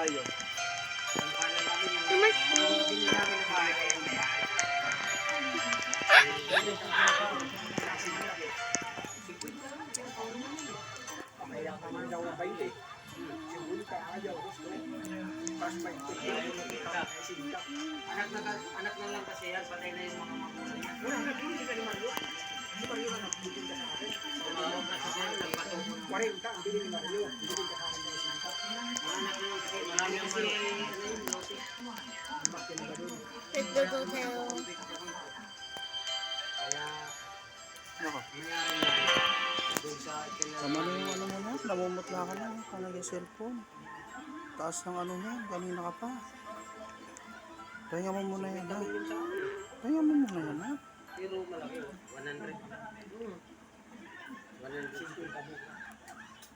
tayo. Kaya ka man daw na 20. Siguro ka ayaw. Pas 20. Anak na lang kasi yan, patay na yung mga magulang niya. Wala, hindi ka naman yun. Si Mario na nagbitin ka sa akin. Kasi yan, nagpatungkol. 40 ang bili ni Mario. Bitin ka sa akin ng sinta. Mga anak na lang kasi, marami kasi, ano yung lote. Bakit na ba dun? Let's go to hotel. Kaya, Nako. nangyari na, doon sa ikinala. Tama na yung ano mo na, namumutla ka na, kanag yung cellphone. Taas ng ano niya, kanina ka pa. Pahinga mo muna yan, ha? Pahinga mo muna yan, ha? Pero malaki, 100. 160 kami.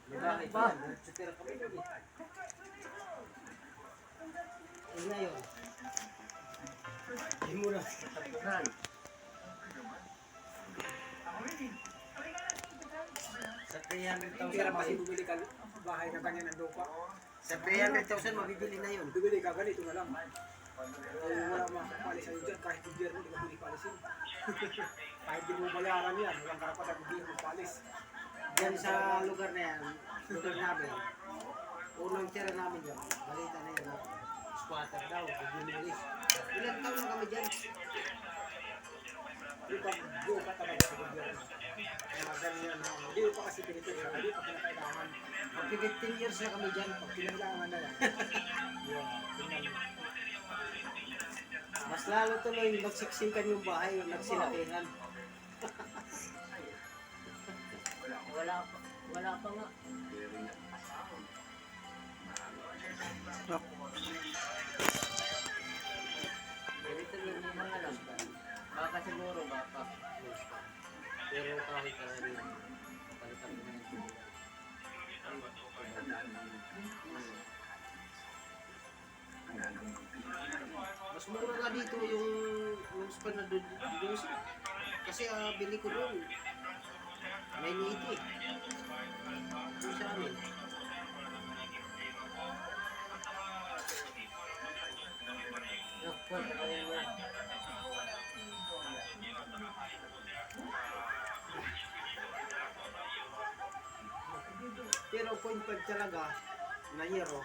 May bahay pa yan, nagsitira kami doon eh. Ay na yun. Hindi mo na katapunan. Sa 300,000 Kaya pa bumili ka bahay na ganyan ng lupa. Sa 300,000 mabibili na yun. Bibili ka ganito na lang. Ay, wala makapali sa'yo dyan. Kahit gobyerno, hindi ka pwede palisin. Kahit di mo bayaran yan, walang karapatan hindi mo palis. Diyan sa lugar na yan, lugar namin, unang tira namin dyan, balita na yan, squatter daw, bigyan ilang taon na kami dyan? Di pa go ka talaga sa gobyerno. Kaya ganyan na, hindi mo pa kasi pinipili. Hindi pa kinakailangan. Magpi 15 years na kami dyan. Pag kinakailangan na yan. Yun, tingnan mo. Mas lalo tuloy magsiksikan yung bahay, yung nagsinakihan. Wala pa nga. Nako. Ganito lang yung mga alam. Baka siguro baka. Pero kahit ka rin, palitan mo na yung mas mura nga dito yung span na doon. Kasi bili ko doon. 980. Doon sa amin. Pero 0.5 talaga na euro,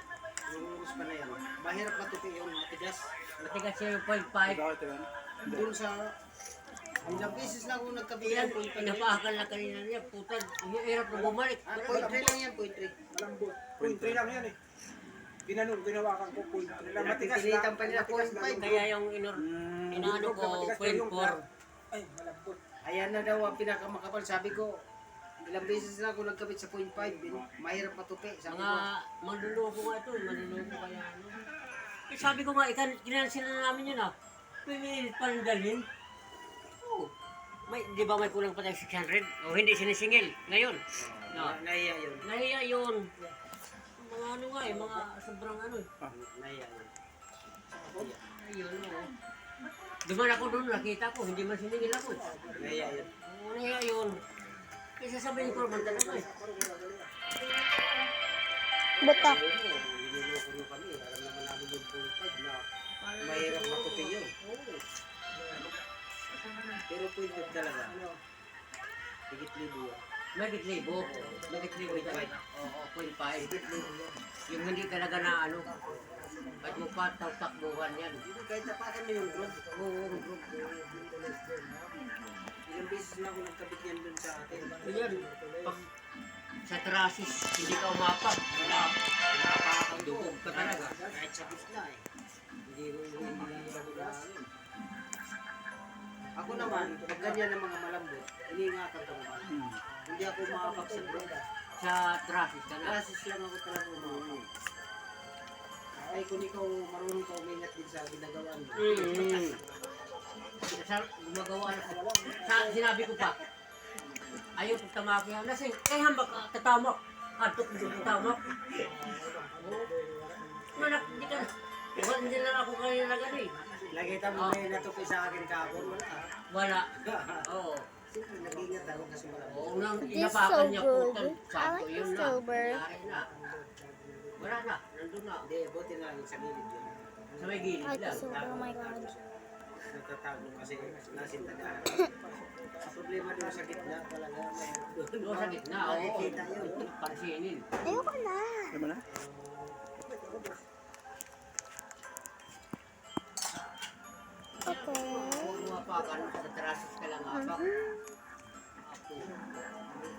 yung span na yan, mahirap matupi yung matigas. Matigas yung 0.5. Bakit yan? Doon sa ilang beses na ako nagkabili Yan, ng 0.5 yan. pinapahakal na kanina niya. Putan, hirap na bumalik. 0.3 lang yan, 0.3. Malambot. 0.3 lang yan eh. Ginanong, ginawakan ko 0.3 lang. Matigas Pinilitan pa nila matigas 0.5. na Kaya yung inaano ko, 0.4. Ay, malambot. Ayan na daw ang pinakamakapal. Sabi ko, ilang beses na ako nagkabit sa 0.5. Mahirap matupi. Sabi Mga ko, manluloko nga ito, manluloko kaya ano. Eh, sabi ko nga, kinansin na namin yun ah. Pinilit pa rin dalhin. Oo. Di ba may kulang pa tayo 600? O hindi sinisingil. Ngayon. No. nahiya yun. Nahiya yun. Mga ano nga eh, mga sobrang ano eh. Nahiya yun. Ayun oo. Duman ako doon, nakita ko, hindi man siningil ako eh. Nahiya yun. Oo, nahiya yun. Kasi sabihin ko naman talaga eh. Butak. Niloloko nyo kami. Alam naman namin yung 0.5 na mahirap matupi yun. Pero 0.5 talaga. Higit libo yun. Magit libo. Magit libo talaga. Oo, 0.5. Yung hindi talaga na ano. At mo pa takbuhan yan. Kahit tapakan mo yung group. Oo, Ilang beses na ako nagkabit yan dun sa atin. yan. Pag sa trasis, hindi ka umapak. Dugog ka talaga. Kahit sa gitna eh. Hindi ko hinahulaan. Ako naman, pag ganyan ng mga malambot, iniingatan ko naman. Hindi ako umapak sa group. Sa trasis ka na. Klasis lang ako talaga umapak. Ay, kung ikaw marunong ka umingat din sa ginagawa mo. Sa gumagawa na sa sinabi ko pa. Ayaw pag tamaki yan. Lasing, hambak ka, tatamak. Antok mo tatamak. Manak, hindi ka. Hindi lang ako kanina na gano'n eh. Nakita mo na yung natupi sa akin kahapon, wala. Wala. Oo. Siyempre, nag-ingat ako kasi malambot. Oo, nang This is inapakan so niya good. putan. I Sakto like yun the na. silver. Yari na. Wala na. nandun na. Hindi, buti na lang sa gilid yun. Sa may gilid Ay, lang. so, oh my God. Natatago kasi nasintagaan. Ang problema doon sa gitna talaga. Doon sa gitna, oo. Nakikita yun. Pansinin. Ayoko na. Di ba na? Okay. Kung mapakan sa trasis ka lang apak. Ako.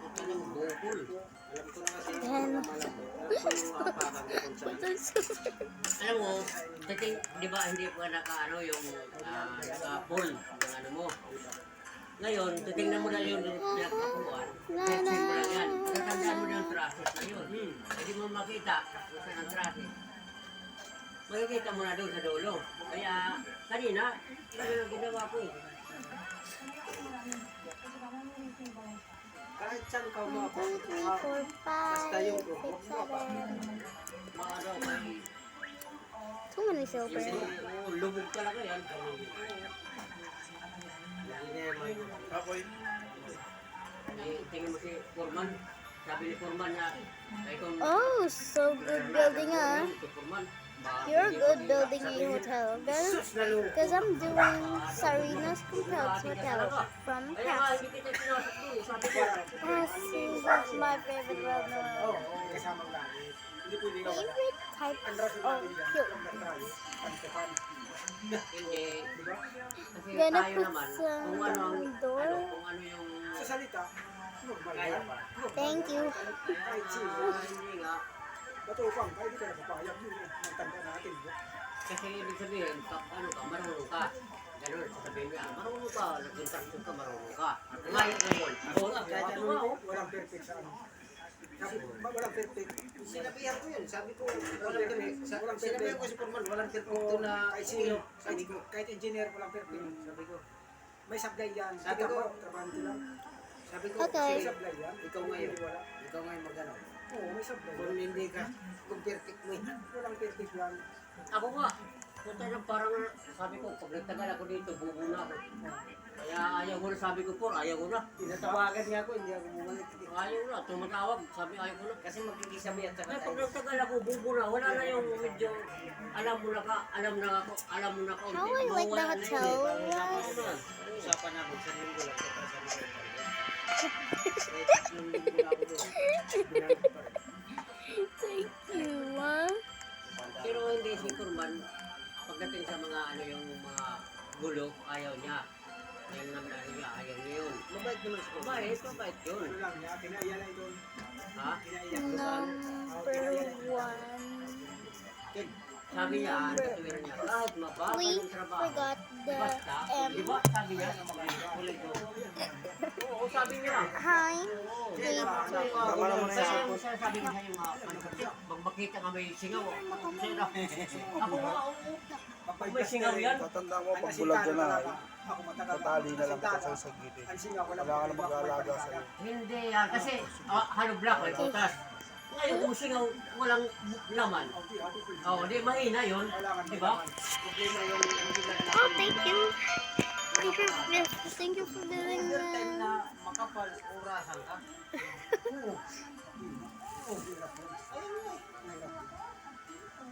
Ito lang bukol. Alam ko na kasi Yan. yung malambot. Alam ko yung apakan kung saan. Ito super. Alam mo, dating, di ba hindi pa naka-ano yung naka-pull yung ano mo. Ngayon, titingnan mo na yung pinagpakuan. Pensin mo lang yan. Tatandaan mo na yung trasis na yun. Hindi mo makita kung saan ang trasis. Makikita mo na doon sa dulo. Kaya kanina, ganun ang ginawa ko eh. Kahit saan ka umabot, 2, 3, 4, 5, 6, 7. Mga daw, may Too many silver. lubog talaga yan. Tingin mo si Foreman. Sabi ni Foreman na, ay kung Oh, so good building si Foreman, You're good building a hotel. Because I'm doing Sarina's Complex Hotel from kaya nga Pass. hindi kita pinasok doon. Sabi ko, Pass is my favorite world in the world. Kasamang langit. Hindi pwede ka wala. Favorite type Ang raso of natin dyan, cute. lang tayo, pantepan. hindi. Di ba? Kasi Gonna tayo put naman, some kung ano, door. kung ano yung Sa salita, normal kaya yan. pa. Thank you. Kahit sino. Hindi nga. Matupang, kahit di ka napapayag yun. Ang tanda natin. di ba? Kasi ibig sabihin, ano ka, marunong ka. Ganun, sabihin niya, marunong ka, nag-instruction ka, marunong ka. Ngayon, oo nga, kahit ano nga, oh. Walang perfect sa ano. Walang perfect. Sinabihan ko yun. Sabi ko, walang perfect. Walang Sinabihan perfect. ko si Purman, walang perfecto na Kahit sino, Sabi ko, kahit engineer, walang perfect. sabi ko, May sablay yan. Sabi Sabi ko, ko, trabante lang. sabi ko, Okay. May sige, sablay yan. ikaw ngayon, Wala. ikaw ngayon magano. Oo, may sablay Kung yan. hindi ka, kung perfect mo yan. Walang perfect yan. Ako nga, punta na parang sabi ko, pag nagtagal ako dito, bubo na ako. Kaya ayaw ko na, sabi ko po, ayaw ko na. Tinatawagan niya ako, hindi ako bumalik. Ayaw na, tumatawag, sabi ayaw ko na. Kasi magkikisabi at saka Kaya pag tayo. nagtagal ako, bubo na, wala na yung medyo, alam mo na ka, alam mo na ka. How I like the hotel. Usapan namin sa linggo lang. Sa linggo Thank you, ah. Pero hindi si Kurman, pagdating sa mga ano yung mga gulo, ayaw niya. Yung naman niya, ayaw niya yun. Mabait naman si Purman. Mabait yun. Ano lang niya, kinaiya na ito. Ha? Kinaiya. Number 1. Sabi niya, ang katuwiran niya, kahit mababa We ng trabaho, forgot the basta, M. di ba, sabi niya, ulit ko. Oo, sabi niya. Hi. Oo. Wait, Tama naman na Kaya yun. sabi niya yung mga, ano kasi, pag makita nga may singaw, ako nga, kung may singaw yan, Tatanda mo, pag bulag ka na, Ako matagal. tatali na lang kita sa gilid. Ang singa, Wala ka na mag-aalaga sa'yo. hindi yan, kasi hollow block, may butas. Ngayon, kung singaw, walang laman. Oo, di mahina yun, di ba? Problema yung Oh, thank you. Thank you for doing overtime that. na makapal, orasan ka. Oo.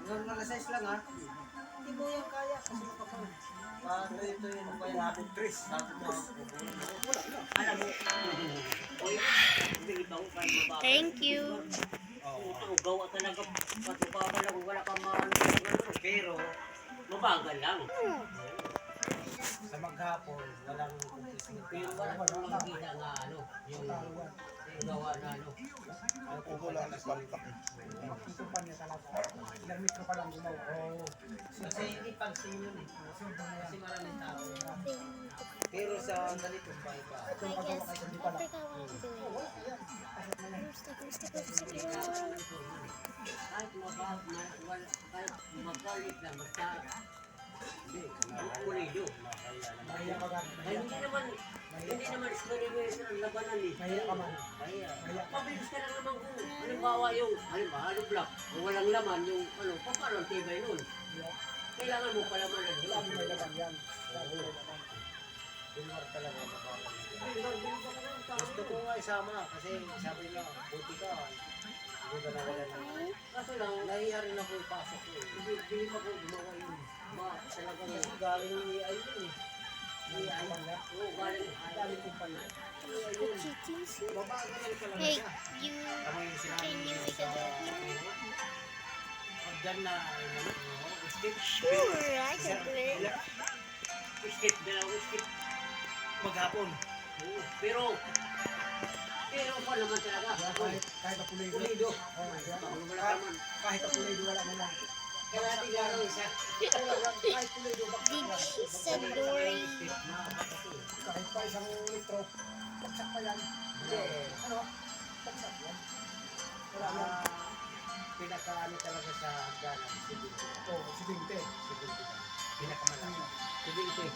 Hanggang alas 6 lang ha. Hindi mo yan kaya kasi makapal. Paano ito yung kaya natin? Natin na. Alam mo, uy, hindi ibang kayo mababa. Thank you. Utang gawa talaga, patubaw ka lang, wala kang maano, pero mabagal lang. Sa maghapon, walang kumpising. Pero wala kang makikita nga ano, yung gawa na ano. Ubo lang, ispalpak eh. Ito pa niya talaga. Ilang metro pa lang gumawa. Oo. Kasi hindi pansin yun eh. Kasi maraming tao. Pero sa ganito pa iba. I guess, I think I want to do it. Sticker. Kahit kahit magalit lang, basta pulido. Mahiya ka gan. Ay, hindi naman experimentation ang labanan eh. Mahiya ka man. Mahiya. Pabilis ka lang naman kung halimbawa yung, hollow block, kung walang laman, yung ano, paano ang tibay nun? Kailangan mo pala man ang Lagi may laman yan. Lagi may laman. Binwar talaga mabawal. Gusto ko nga isama kasi sabi niya, buti ka. Kaso lang, Nahiya rin ako ipasok ko. hindi pa ko gumawa yun. Talagang, Kasi galing ni ayun eh. oo, galing, Galing ko pala. Cheating suit. Babago lang talaga Hey, siya. you Tama yung sinabi can niya you make sa a video? Hagdan na ano, step. Sure, I can do it. skip, dalawang skip. Maghapon. Oo, pero pa naman talaga. Kahit na pulido. Pulido. Oh, yan. Wala naman. Kahit na pulido, wala mo lang. Kaya natin laro isa. Kahit pulido, Did she said Dory? kahit pa isang litro, bagsak pa yan. Ano? Bagsak yan. Wala mo. Pinakaano talaga sa hagdanan. Si Binti. Oh, si Binte. Si Binti. Pinakamalaki. Si Binti.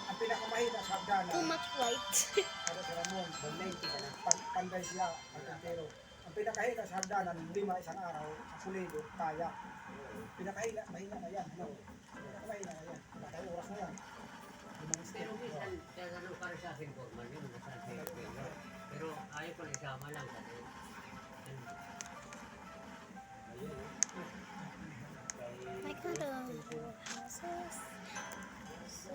Ang pinakamahina sa hagdanan, Too much white. ano sa Ramon, 190 ka na. panday siya, ang tintero. Ang pinakahina sa hagdanan, 5 isang araw, sa pulido, kaya. Pinakahina, mahina na yan. No? Pinakamahina na yan. Patay oras na yan. Limang step. Pero minsan, kaya ganun para sa akin, Borman, yun, pero ayaw ko na isama lang. I kind of houses. So,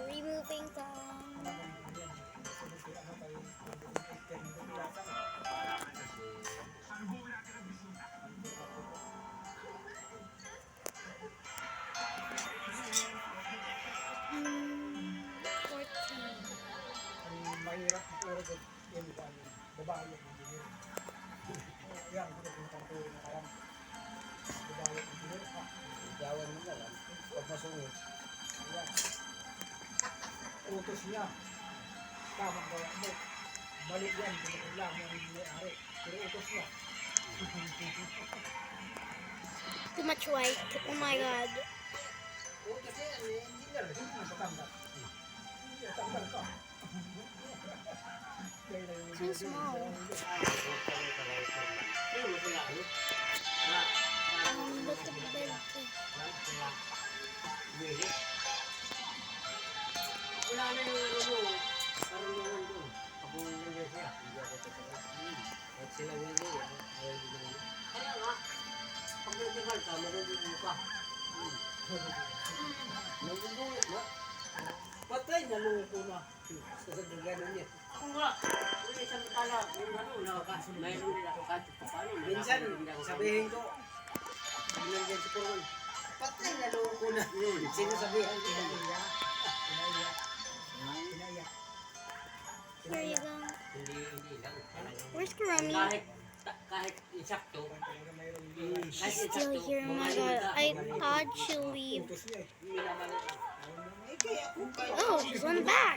removing them. Hmm, 14. Ang mahirap ituro ko yung babae yung engineer. Yan, hindi ko pinturo na kayan. Babae yung engineer. Gawan mo na lang. Huwag masungit. Ayan. Utos niya. Tamang gawa mo. Balik yan, pinakailang yung may-ari. Pero utos niya. Too much white. Oh my god. Oo, kasi ano, engineer. Hindi na patanggal. Hindi, tanggal ka. Kaya na yung Too small. Pero masaya ako. Look at the bed. Wala na yung ano mo, karunungan doon. Ako nandiyan siya. Hindi ako totoo. At sila Willie, ayaw din naman. Kaya nga, pag nagtagal ka, marunong ka. Nagugong, no? Patay, nalungko na. Sa gano'n niya. Kung nga, kung isang tala, yung ano, mayroon nila kahit pa paano. Minsan, sabihin ko, binagyan si Puron, patay, nalungko na. Sinasabihan ko na niya. pinaiyak. Pinaiyak. Here you go. Hindi lang. Talagang- Where's Karami? Kahit insakto, Talaga mayroong kahit Still insakto, here. Oh my god. I thought she'll leave. utos niya eh. Eh, kaya kung kaya. Oh, she's on back.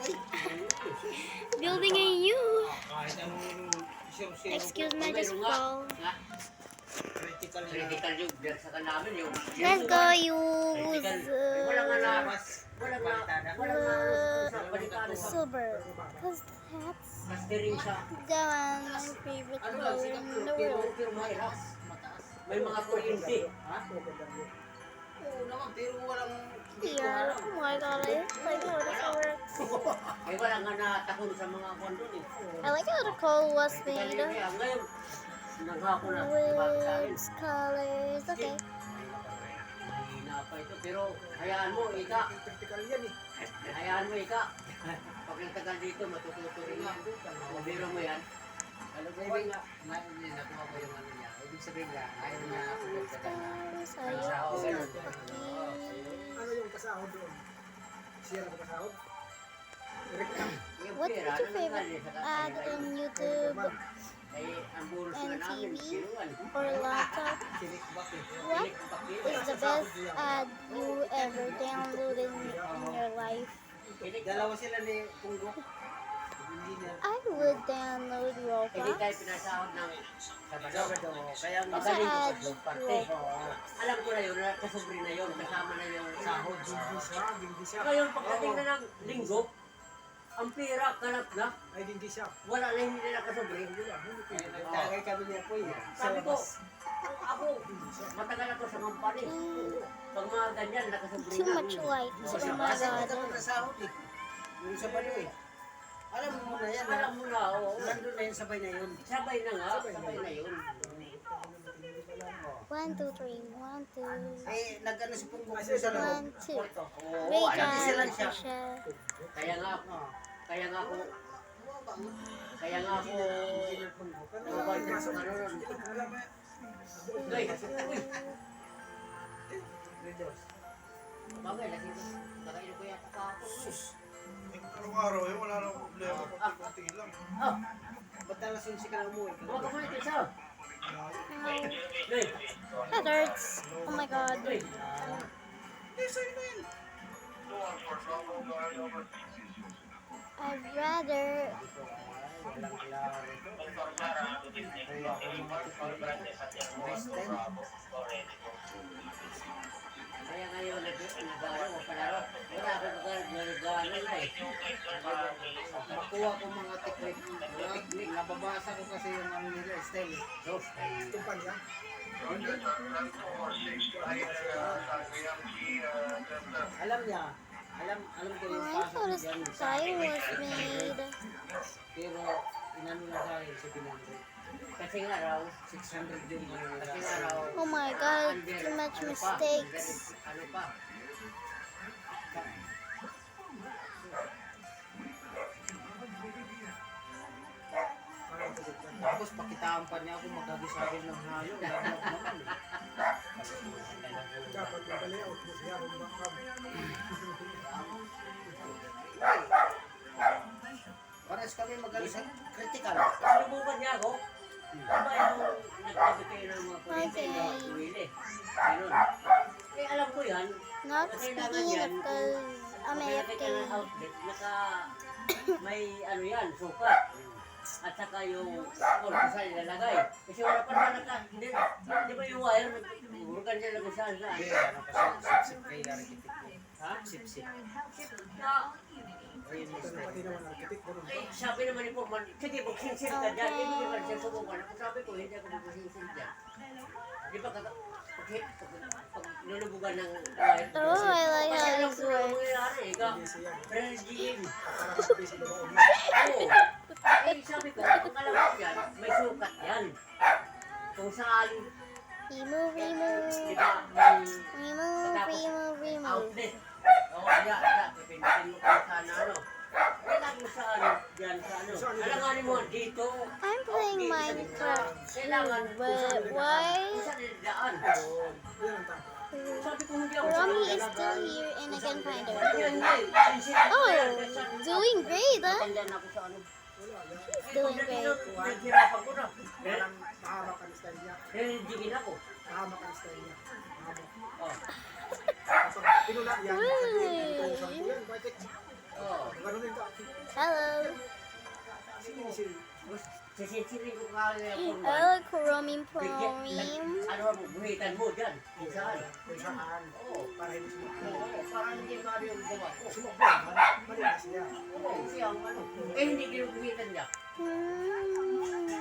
Building a U. Kahit anong siyong-siyong. Excuse my mayroon nga, fall. nga, Critical na. critical yung sa namin yung Let's go use wala nga na wala nga baliktana sa silver. Because that's mastering sa my favorite ano lang color sikat in the world. pero mahirap mataas may mga kuryente ha Oo naman, pero walang Yeah. Oh my god. I like how this works. ay wala nga natakon sa mga kondo eh I like how the coal was made ngayon naghako na sa akin with colors. Okay. mahina pa ito pero hayaan mo ika Critical yan eh. hayaan mo ika pag nagtagal dito matututo rin yan mabiro mo yan Alam mo, ibig nga, nakuha ko yung ano niya. Ibig sabihin niya, ayaw niya ako Stars. Ano yung kasahod doon? Siya na kasahod? Direct lang. What is your favorite ad in YouTube ay ang buros and nga namin TV sinuan or laptop? sinikbak eh. What is the best ad you ever downloaded in your life? Dalawa sila ni Punggo. Hindi niya. I would download hindi tayo Roblox. pinasahod ng Sabado. Kaya ang Kasi magaling ko ads sa parte alam ko na yun kasobre na yun kasama na yung sahod Hindi siya, hindi siya. ngayon pagdating na ng linggo ang pera kalap na Ay, hindi siya. wala na hindi na kasobre nagtagay kami niya po eh. sabi ko ako matagal ako sa company pag mga ganyan nakasobre Too na much light. Oh my Kasi god. kita magkasahod eh. Yung Sabado eh. Alam mo na yan. alam mo na oo Nandun na yun, sabay na yun. sabay na nga sabay na yun 1, 2, 3. 1, 2. Eh, nag-ano si Punggong sa loob. 1, 2. Oo, Wait, alam isa lang guys. siya. Kaya nga ako, kaya nga ako, kaya nga ako, nababay na sa ano nun. Uy, uy. Bagay, nakaino ko yata ka ako. Araw-araw eh, wala na problema. Pati lang. Ah, Ba't alas 11 ka na umuwi? huwag ka muna isa. Uy, That hurts. Oh my god. uy. I'd rather. Walang klaro ito. Kaya ako next time. Kaya ngayon, nag-aaral ko palaro. Wala ako nag-aaral na eh. Makuha ko mga technique. Nababasa ko kasi yung ano nila, style. So, Tumpan yan. Alam niya. Alam ko Oh, yung I pasok thought a niya dyan sa style was made. pero inano na sa akin sa pinangko. kasi nga raw, 600 yung ano nila. kasi nga raw, Oh my god, under, too much ano pa, mistakes. ano pa, Tapos pakitaan pa niya ako magkagisagin ng hayo. Lamok naman eh. Dapat yung layout mo siya. Humakam. Pares kami magaling sa critical. sinubukan niya ako. Aba yung nagsabi kayo ng mga kuryente Okay. na tuwili. Ganun. Eh alam ko yan, Not speaking it because I'm may nakita ng AFK. outlet, may ano yan, sukat. At saka yung pulpo sa ilalagay. Kasi wala pa naman hindi ba yung wire, urgan niya lang saan saan. Hindi, ano kasi sip-sip kay architect ko. Ha? Sip-sip. Na, Ayun yung Ito na pati style. naman architect. Ganun ba? eh, sabi naman ni Foreman, sige, magsinsin ka dyan. Hindi naman siya subukan. Ako sabi ko, hindi ako magsinsin dyan. Di ba, pag lulubugan ng wire. Oh, I like Kasi how alam this ko yung works. mangyayari, ikaw. Busy yan. Renegade. Para kapis ito ba? Oo. Eh, sabi ko, kung alam ko yan, may sukat yan. Kung saan, Remove, di remove. ba, may Remove. outlet. O, kaya, pipindutin mo kung saan ano. Kailan mo sa ano, dyan sa ano. Alanganin mo, dito. I'm playing Minecraft too, but why? Kung saan nilidaan. Yan ang tama. Sabi ko, hindi ako Romy saan is still here and I can find her. Yan, yan. Oh, doing great, huh? Matandaan ako sa ano. Wala yan. She's doing great. Naghirapan ko na. Parang mahamak ang style niya. Renegade ako. Mahamak ang style niya. Mahamak. Oh. Kapag pinula yan, tutusan ko yan. Bakit? Oh. Ganun din ka. Hello. Sinisil. Sisisirin ko kaya po. Hello, Kuromim Promim. Ano mo, buhitan mo dyan. Kung saan. Kung saan. Oo. Para hindi sumukbo. Oo, parang hindi mali yung gawa ko. Sumukbo. Mali na siya. Oo, siya ang ano. Eh, hindi ginuguhitan niya.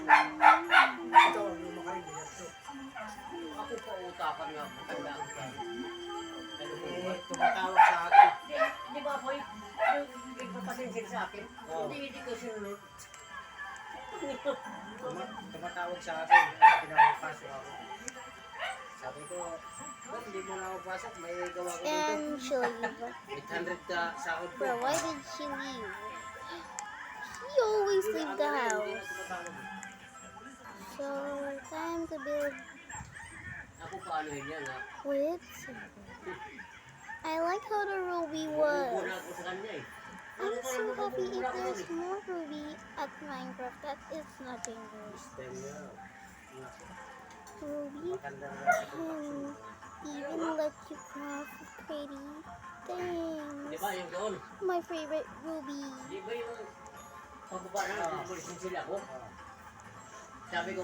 Ito ang yung makarin niya. Ako pa utapan nga, matanda ako dyan. Ano po ba? Eh, tumatawag sa akin. Di ba, boy? Yung nagpapasensin sa akin, hindi ko sinunod. Tumatawag sa akin. Pinapasok ako. Sabi ko, "Ba't hindi mo na ako pasok? May gawa ko dito. And she leave. 800 ka sahod ko. Bro, why did she leave? She always leave the house. So, time to build. Ako pa ano yun yan, ha? Wait. I like how the ruby Bubuo was. na ako sa kanya eh. I'm so happy if there's more ruby at Minecraft. That is not dangerous. Time niya. Ruby Matanda na sa can even let you craft pretty Di things. ba yung doon? My favorite ruby. Di ba yung pagbaba na, nagpulisin sila ako? Sabi ko,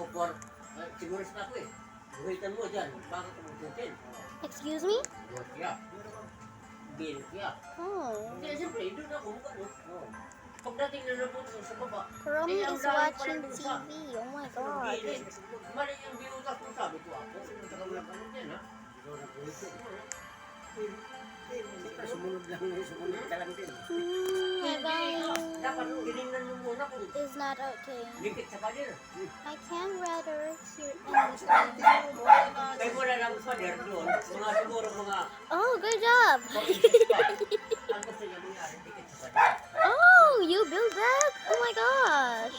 siguro sa ako eh. Buhitan mo dyan, bakit mo buhitin? Excuse me? Buhat siya. Bil siya. Oh. Hindi, siyempre, doon ako, ano. Pagdating na napunta sa baba, Kuromi ang is lalim watching pala dun sa TV. Oh my god. gilid. Mali yung biutas ko, sabi ko ako. Tagal lang ano yan, ha? Siyempre, sumunod lang yun. Sumunod ka lang din. My Dapat volume ginignan mo muna kung is not okay. likit sa pader. I can rather hear English. Kaya wala lang pader doon. Mga siguro mga Oh, good job. 46 pa. Ang gusto niya mangyari, likit sa pader. Oh, you built that? Oh my gosh.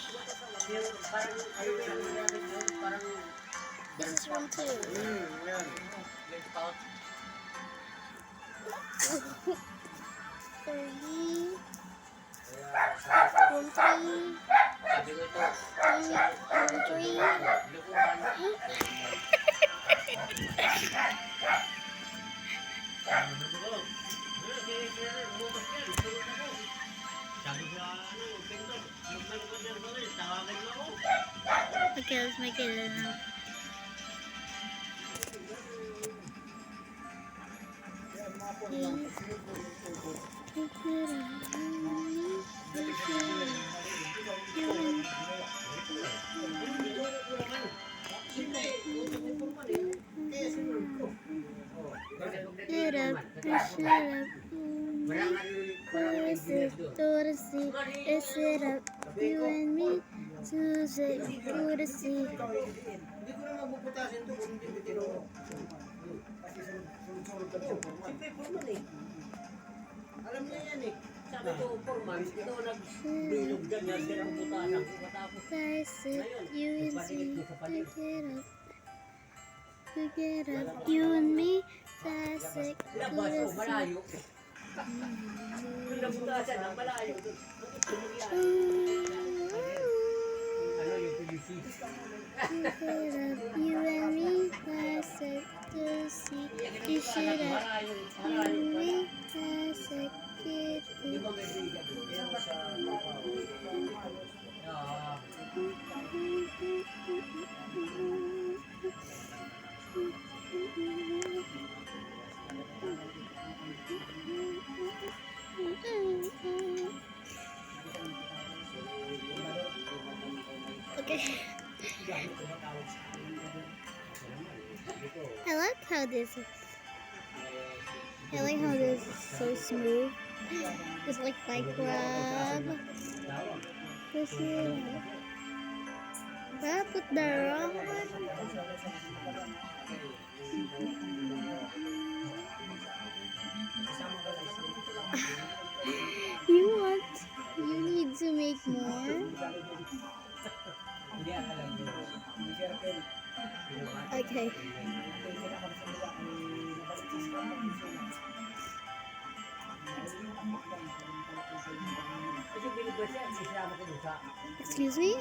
Yung parang ayun yung nangyari doon, parang This is room 2. Yan. yung pouch. 3. Kaya sabi ko, Room 3. Sabi ko ito, Room 3. lukuhan. Sabi ko, pinto, magmalikod ng baril, tawagin mo ako. Okay, let's make it now. Kaya ang mga po, sunod po yung tubo. Shut up, shut up. To the sea, sit up, you and me, to say, to the sea. Ikaw ay idiin. hindi ko na mabubutasin to kung hindi bitiro. Kasi sunod-sunod ka siya. Siyempre, Purman eh. Alam niya yan eh. Sabi ko, Purman, ikaw nagbilog dyan, yan din ang butasan ko matapos. I sit, you and me, to get up, you and me, classic, to Labas the ko, sea. malayo. Yung nabutasan, ang malayo. Ang gusto mo yan. Ano yung PVC? You and me, classic, to the sea. You should have, Malayo, you malayo and pala. me, classic, kid. Di ba may bigat yun? Ah, Okay. I like how this is. I like how this is so smooth. Just like rub. Push it up. Did I put the wrong one? You need to make more? hindi ang alam nyo. Okay. Kasi binigay siya, isama ko doon sa Excuse me?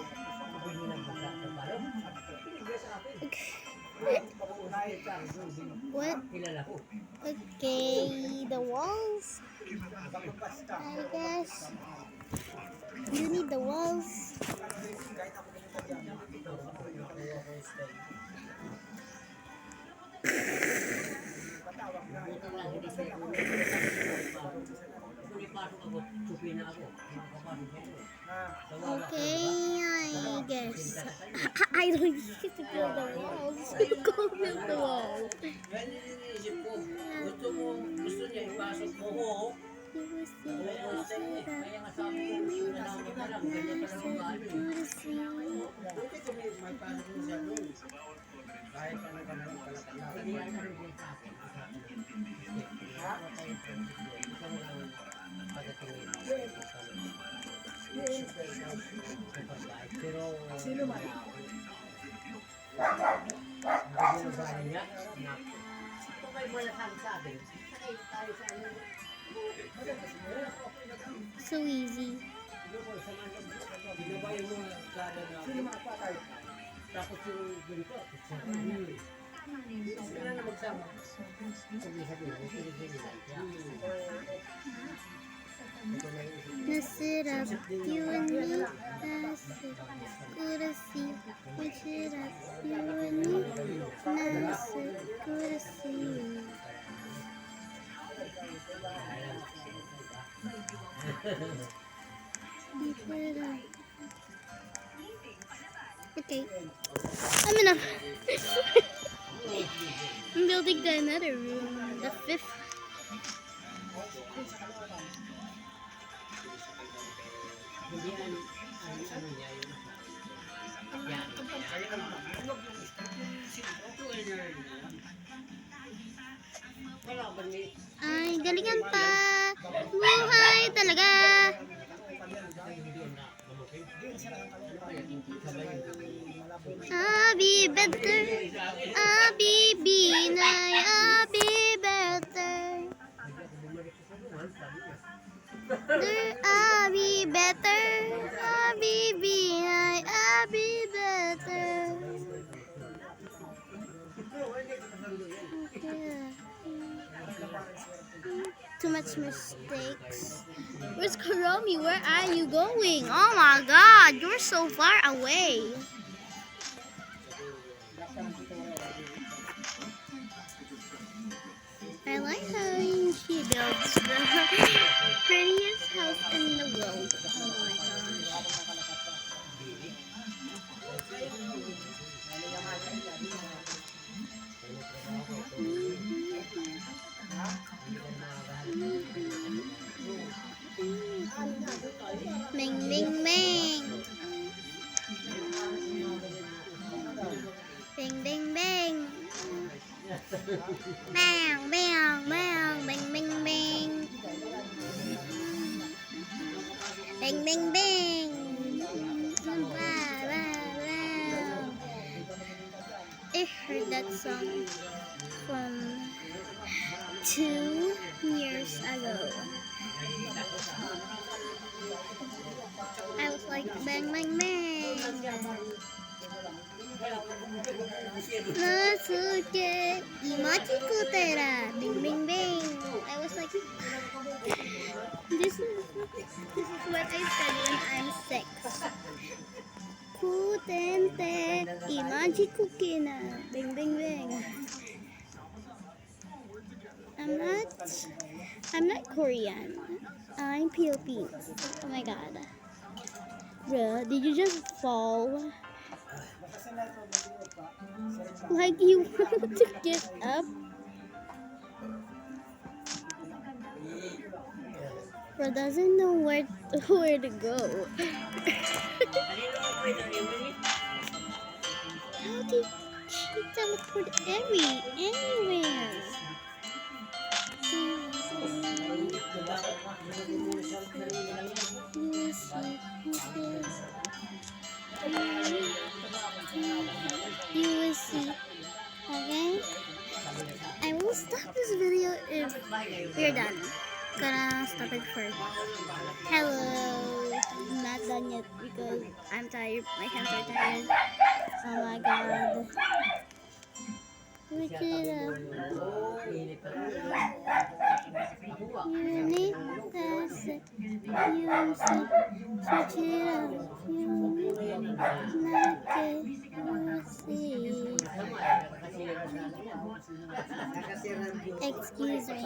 binunan ko sa palo. Binigay sa akin. What? Kilala ko. Okay, the walls. I guess you need the walls. Butang lang, hindi siya ako. Kung ipasok ako, supi na ako. Makapasok ako. Okay, I guess. I don't need to build the walls. Go build the walls. Yan yung iniisip ko. Gusto niya ipasok mo. Oo. You will see, Oo, kaya nga sabi ko, nalaman ko lang, ganyan pa lang ugali. to see. Buti kung may pasok mo siya doon. Kahit ano ka na palakad na. Hindi yan na rin sa akin. Pero, Sino man? ang ginagawa niya, kung may malasabi sa akin, sakay tayo sa ano. So easy. Ginabayan mo kada na Sino makapatay? tapos yung ganito. Sila na magsama. Sabi sa dulo, pinigil nila. Mess it up, you and me. That's it. Good to see. Push it up, you and me. That's it. Good to see you. Keep it up. Okay. I'm enough. I'm building the another room, the fifth Doon sa Caloocan. Hindi ano niya yun. Yan. Kaya ka naman, hulog yung street yung sintro. Ito ay narin. Wala ba ni? Ay, galingan pa. Buhay talaga. Abi better. Abi binay. Abi better. Abi better. Abi binay. Abi better. Okay. Too much mistakes. Where's Kuromi? Where are you going? Oh my god, you're so far away. I like how she builds the prettiest house in the world. Oh my gosh. Bing, bing, bing. Bing, bing, bing. Bang, bang, bang. Bing, bing, bing. Bing, bing, bing. Wow, wow, wow. I heard that song from 2 years ago. I was like, bang, bang, bang. Nasuke, imachi kutera, bing, bing, bing. I was like, this is what I said when I'm 6. Kutente, imachi kukina, bing, bing, bing. I'm not Korean. I'm Philippines. Oh my god. Bruh, did you just fall? Like you want to get up? Bro doesn't know where to go. How did she teleport anywhere? You will see. Okay? I will stop this video if we're done. Gonna stop it first. Hello. I'm not done yet because I'm tired. My hands are tired. Oh my god. Switch it up. You need pass it. You see. Switch it up. You like it. You see. Excuse me.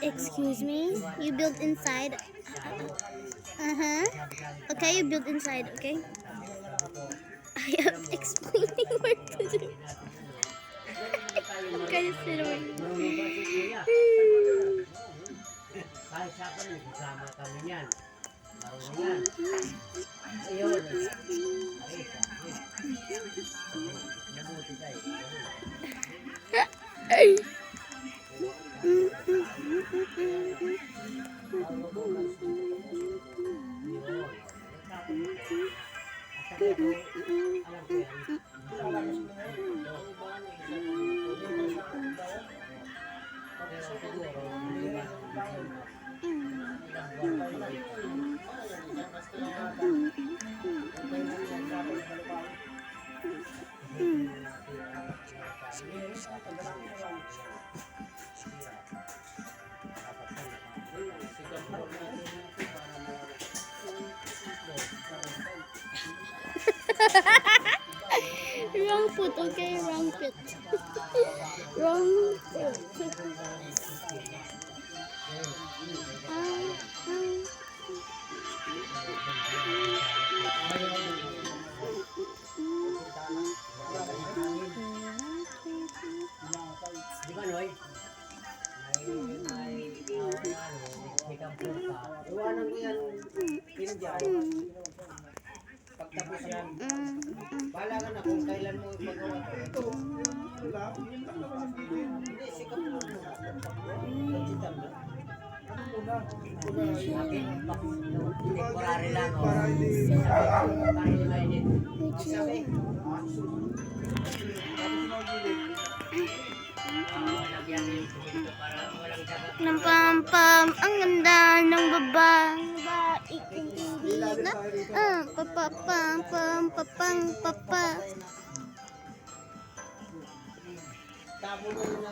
Excuse me, you build inside. Okay, you build inside, okay? I am explaining what to do. I'm kind of silly. Kahit sa akin, nagsasama kami niyan. Marunong yan. Ayun. Nabuti tayo. Wrong foot, okay? Wrong foot. Wrong foot. lang. Kumbaga, Temporary lang, oh. para hindi Para hindi mainit. Which is tapos magiging Lagyan mo yung tubig dito para walang dagat. ng pam ang ganda ng babae na papapam pam papang papa. Tabo na yung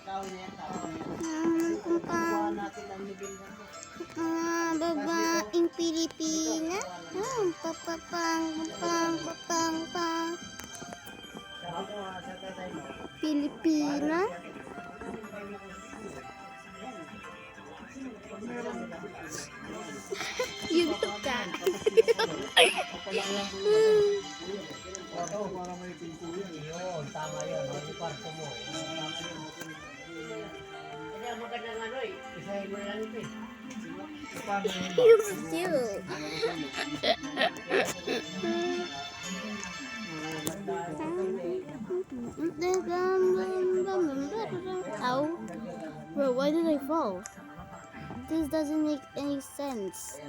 kahoy na yan, tabo na yan. Kuha natin ang libingan ko. Babaeng Pilipina. Papapang papang papang pang Sabi ko nga sa tatay mo, Pilipina. Yung ka. para may pinto yan. Yun, tama yun. Yung kwarto mo. Kasi ang magandang ano eh. Isahin mo na lang ito eh. Paano yun? Yung cute. Ow. Bro, why did I fall? This doesn't make any sense.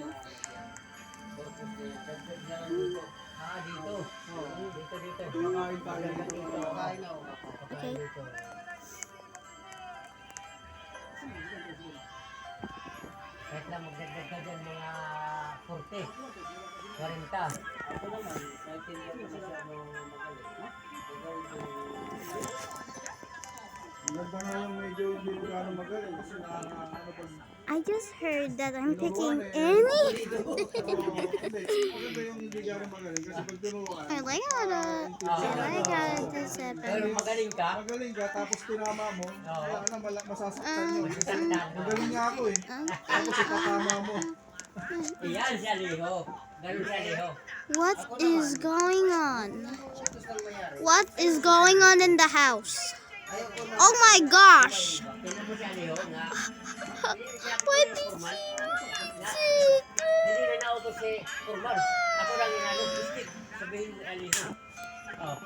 Dito. Dito. Kumakain tayo. kain na ako. Okay. Kahit lang magdagdag ka dyan mga 40. 40. Ako naman, kahit hindi ako masyadong magaling. Ikaw yung Ganda nga yung medyo hindi ko gano'ng magaling kasi ano pag I just heard that I'm picking any. Maganda yung hindi gano'ng magaling kasi pag tinuruan, I like how this Pero happened. magaling ka. magaling ka tapos tinama mo, kaya na masasaktan yun. Tandaan mo. Magaling nga ako eh. Tapos itatama mo. Iyan siya liho. Ganun siya liho. What is going on? What is going on in the house? Oh my gosh! Tingnan mo siya liho nga. What did Formal. you Hindi na nauto si Formal. Ako lang inano. Bistik. Sabihin mo liho. Oh.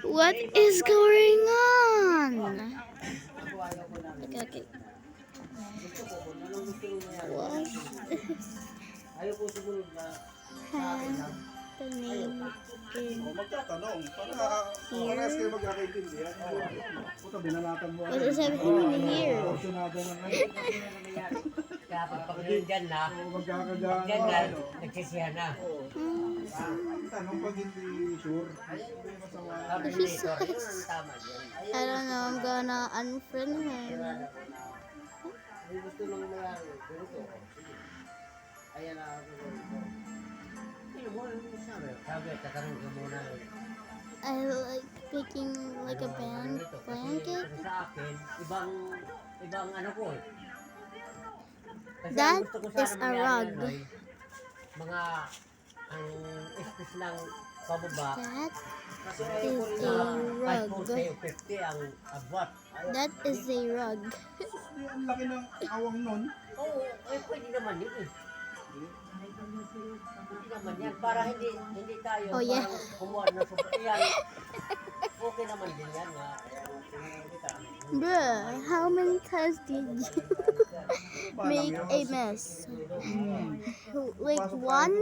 What is going on? Okay, okay. What Ayaw ko sumunod na has the name been? Magtatanong, para kayo magkakaintindihan. Puta, binalatan mo. What is everything in here? Porsyonado ng ano. Kaya pag dyan na, Magkakagaan. dyan na, nagsisihan na. Tanong pag hindi sure. Hindi masama. Sabi ni Tor, yun ang tama dyan. I don't know. I'm gonna unfriend him. may gusto nang mayari. Ganito. Ayan na ako. Ano mo, sabi, tatanong ka muna. I like picking like a blanket. Sa akin, ibang ano ko eh. Kasi That ang gusto ko sana is a mangyari, rug. ano eh, mga ang space lang pababa. That Kasi is ayaw ko rin a na Kahit 40 rug. o 50 ang abot. That is a rug. Ang laki ng awang nun. Oo, eh pwede naman yun eh. Pwede naman yan. Para hindi tayo Oh, yeah. parang kumuha na super. Yan. Okay naman din yan nga. Bruh, how many times did you make a mess? Like one?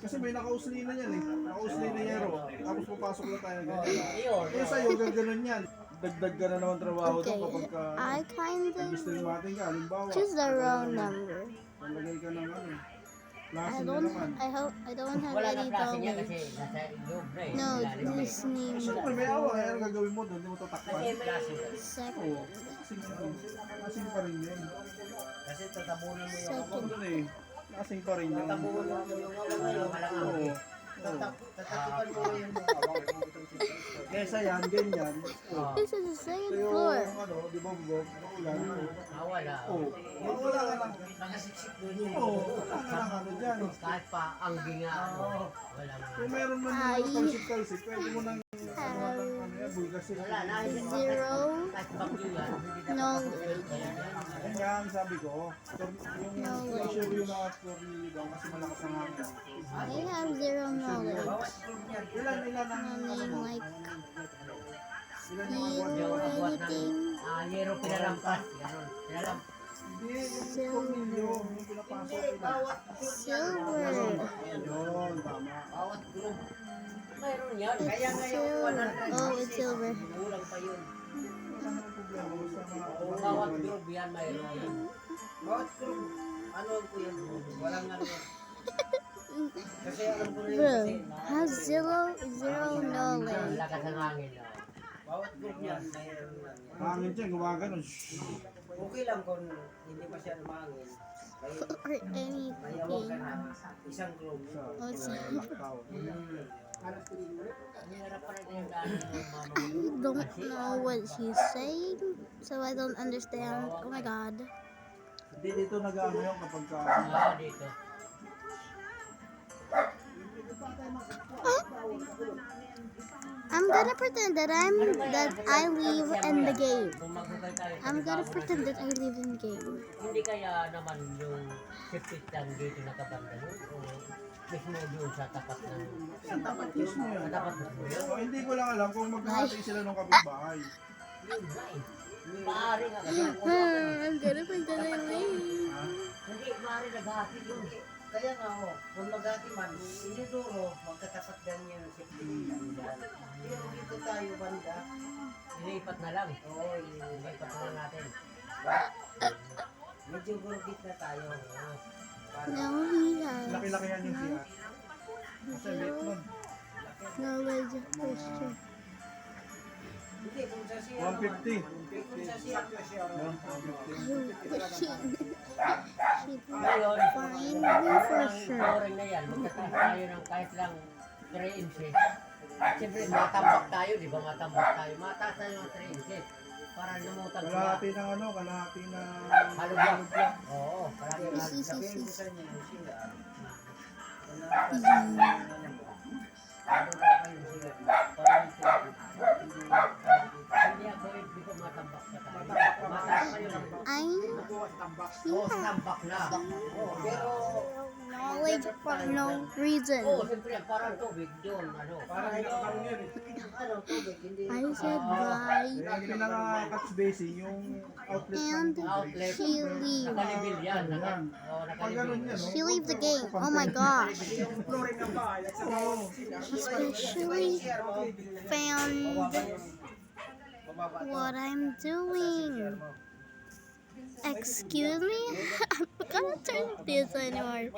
Kasi may nakausli na yan eh. Nakausli na yero. Tapos papasok na tayo ganyan. Ayun. Kaya sa'yo, gaganon yan. Dagdag ka na naman trabaho Okay, doon kapag ka I kind gusto of yung mating ka. Halimbawa, choose the wrong number. palagay ka ng ano. I Klase na don't. naman. I hope I don't have Wala na any klase niya kasi dollars. nasa loob na eh. No, Ilalim na eh. this name Siyempre, may awa. Kaya ano gagawin mo doon? Hindi mo tatakpan. Kasi may klase. second. Lasing pa rin yun. kasi tatabunan mo yung Second. Doon eh. Lasing pa rin yun. tatabunan mo yung awang Walang Oo. awang. Tatakipan mo yung awang. Kesa yan, ganyan. Oh. This is the second Kaya floor. ano, di ba Bob? Ulan. Wala. Oo. Wala ka lang. Nakasiksik mo yun. Oo. Wala ka lang ano dyan. Kahit pa ang ginga. Wala na. Kung meron man Ay. yung talsik-talsik, pwede mo nang ano yan, bulgasin. Wala na. Zero Kahit bagyo yan. Hindi na knowledge. Yan nga ang sabi ko, yung pressure yung mga tornilyo daw kasi malakas ang hangin. I have zero knowledge. Ilan ang ano Nothing mo? like Ilan yung skill or anything. yero pinalampas. Ganon. Pinalampas. Hindi, yung tornilyo, yung pinapasok. Silver. Yun, tama. Bawat group. Mayroon yan. Kaya nga yung Silver. 100 Oh, it's silver. kulang pa yun. Wala nang problema sa mga Bawat group yan mayroon. Bawat group, ano po yan? Walang ano yan. Kasi alam ko rin Bro, kasi has zero Ang knowledge. lakas ng hangin. No? bawat group yan, mayroon lang yan. hangin dyan, gumagano. Okay lang kung hindi masyado mahangin. May Or mayawag ka anything. na isang group. Oh, it's Ang hirap pa rin yung daan ng I mama. don't know what he's saying, so I don't understand. Oh my god. Hindi dito nag-ano yung kapag ka... Ah, dito. I'm gonna pretend that I live in the game. Kung maghukay tayo sa I'm gonna ibabaw pretend ng that I live in the game. Hindi kaya naman yung safety stand dito nakabanda yun? O mismo doon sa tapat ng... Sa tapat yun. Sa tapat ng yun? So, hindi ko lang alam kung maghahati sila ng kapitbahay. Yun nga eh. Maaari nga kasi I'm gonna pretend I live. hindi, maaari naghahati yun. Kaya nga ho, kung maghati man, iniduro, magkatapat din yung safety stand dyan. Pero dito tayo banda. Ilipat na lang. Oo, Ilipat na lang natin. medyo gurgit na tayo. No, he has Laki-laki yan yung siya. Kasi late nun. knowledge of Christian. Hindi, kung sa siya 150. kung sa siya, No, 150. Ngayon, Find me for ang sure. flooring na yan, magtataas tayo ng kahit lang 3 inches. Siyempre, matambak tayo, di ba? Matambak tayo. Mataas tayo ng 3 inches. Para namutag sila. Kalahati ng ano, kalahati ng... Halo block. Oo, parang sabihin ko sa inyo, sila, hindi ako, hindi ko matambak pa tayo. Mataas pa yun. Oo, tambak na. Oo, pero Knowledge for no reason. Oo, siyempre, parang tubig doon. Ano? parang ano, tubig, hindi. I said bye. Eh, ang pinaka-catch basin, yung outlet ng And tubig. Outlet. she leaves. Nakalibil yan. Yan. Oo, Pag ganun nakalibil. yan, no? She leaves the game. Oh my gosh. Oo. Especially found what I'm doing. Excuse me? I'm not gonna turn this anymore.